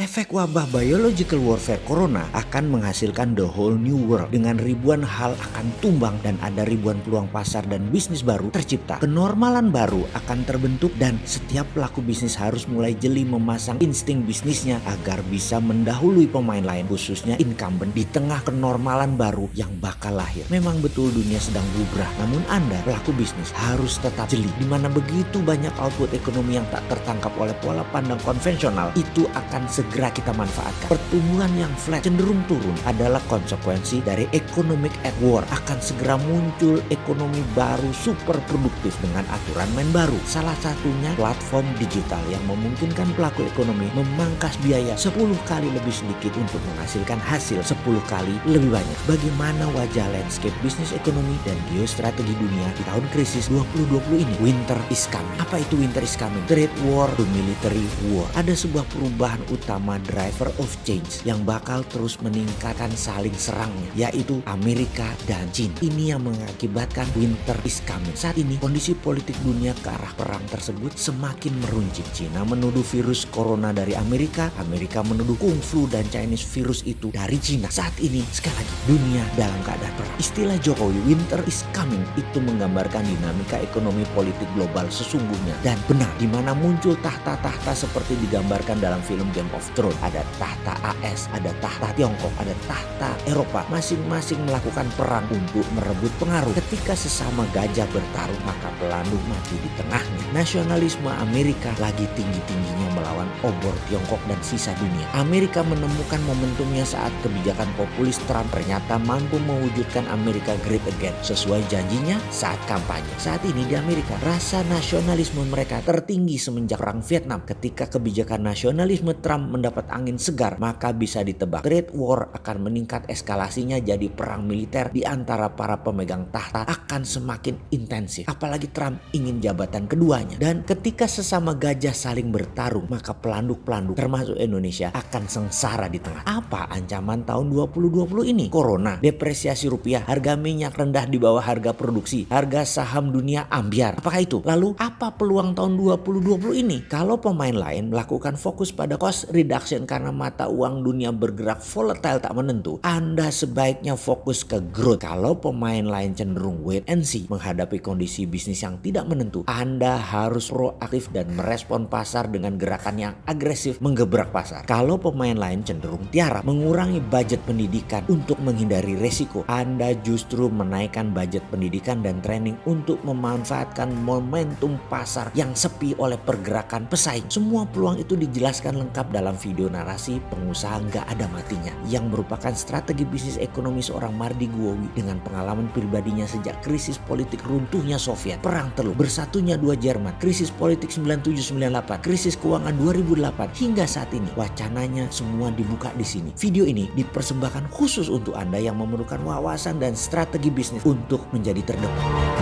Efek wabah biological warfare corona akan menghasilkan the whole new world dengan ribuan hal akan tumbang dan ada ribuan peluang pasar dan bisnis baru tercipta. Kenormalan baru akan terbentuk dan setiap pelaku bisnis harus mulai jeli memasang insting bisnisnya agar bisa mendahului pemain lain khususnya incumbent di tengah kenormalan baru yang bakal lahir. Memang betul dunia sedang bubrah, namun Anda pelaku bisnis harus tetap jeli di mana begitu banyak output ekonomi yang tak tertangkap oleh pola pandang konvensional itu akan segera kita manfaatkan. Pertumbuhan yang flat cenderung turun adalah konsekuensi dari economic at war. Akan segera muncul ekonomi baru super produktif dengan aturan main baru. Salah satunya platform digital yang memungkinkan pelaku ekonomi memangkas biaya 10 kali lebih sedikit untuk menghasilkan hasil 10 kali lebih banyak. Bagaimana wajah landscape bisnis ekonomi dan geostrategi dunia di tahun krisis 2020 ini? Winter is coming. Apa itu winter is coming? Trade war to military war. Ada sebuah perubahan utama driver of change yang bakal terus meningkatkan saling serangnya, yaitu Amerika dan China. Ini yang mengakibatkan winter is coming. Saat ini kondisi politik dunia ke arah perang tersebut semakin meruncing. China menuduh virus corona dari Amerika, Amerika menuduh kung flu dan Chinese virus itu dari China. Saat ini sekali lagi dunia dalam keadaan perang. Istilah Jokowi winter is coming itu menggambarkan dinamika ekonomi politik global sesungguhnya dan benar, di mana muncul tahta-tahta seperti digambarkan dalam film Game of Thrones. Ada tahta AS, ada tahta Tiongkok, ada tahta Eropa. Masing-masing melakukan perang untuk merebut pengaruh. Ketika sesama gajah bertarung, maka pelanduk mati di tengahnya. Nasionalisme Amerika lagi tinggi-tingginya melawan obor Tiongkok dan sisa dunia. Amerika menemukan momentumnya saat kebijakan populis Trump ternyata mampu mewujudkan Amerika great again sesuai janjinya saat kampanye. Saat ini di Amerika, rasa nasionalisme mereka tertinggi semenjak perang Vietnam. Ketika kebijakan nasionalisme Trump mendapat angin segar, maka bisa ditebak trade war akan meningkat, eskalasinya jadi perang militer di antara para pemegang tahta akan semakin intensif. Apalagi Trump ingin jabatan keduanya. Dan ketika sesama gajah saling bertarung, maka pelanduk-pelanduk termasuk Indonesia akan sengsara di tengah. Apa ancaman tahun 2020 ini? Corona, depresiasi rupiah, harga minyak rendah di bawah harga produksi, harga saham dunia ambyar. Apakah itu? Lalu apa peluang tahun 2020 ini? Kalau pemain lain melakukan fokus pada cost reduction karena mata uang dunia bergerak volatile tak menentu, Anda sebaiknya fokus ke growth. Kalau pemain lain cenderung wait and see menghadapi kondisi bisnis yang tidak menentu, Anda harus proaktif dan merespon pasar dengan gerakan yang agresif menggebrak pasar. Kalau pemain lain cenderung tiarap mengurangi budget pendidikan untuk menghindari resiko, Anda justru menaikkan budget pendidikan dan training untuk memanfaatkan momentum pasar yang sepi oleh pergerakan pesaing. Semua peluang itu dijelaskan lengkap dalam video narasi pengusaha nggak ada matinya yang merupakan strategi bisnis ekonomi seorang Mardi Guowi dengan pengalaman pribadinya sejak krisis politik runtuhnya Soviet, perang Teluk, bersatunya dua Jerman, krisis politik 97-98, krisis keuangan 2008 hingga saat ini. Wacananya semua dibuka di sini. Video ini dipersembahkan khusus untuk Anda yang memerlukan wawasan dan strategi bisnis untuk menjadi terdepan.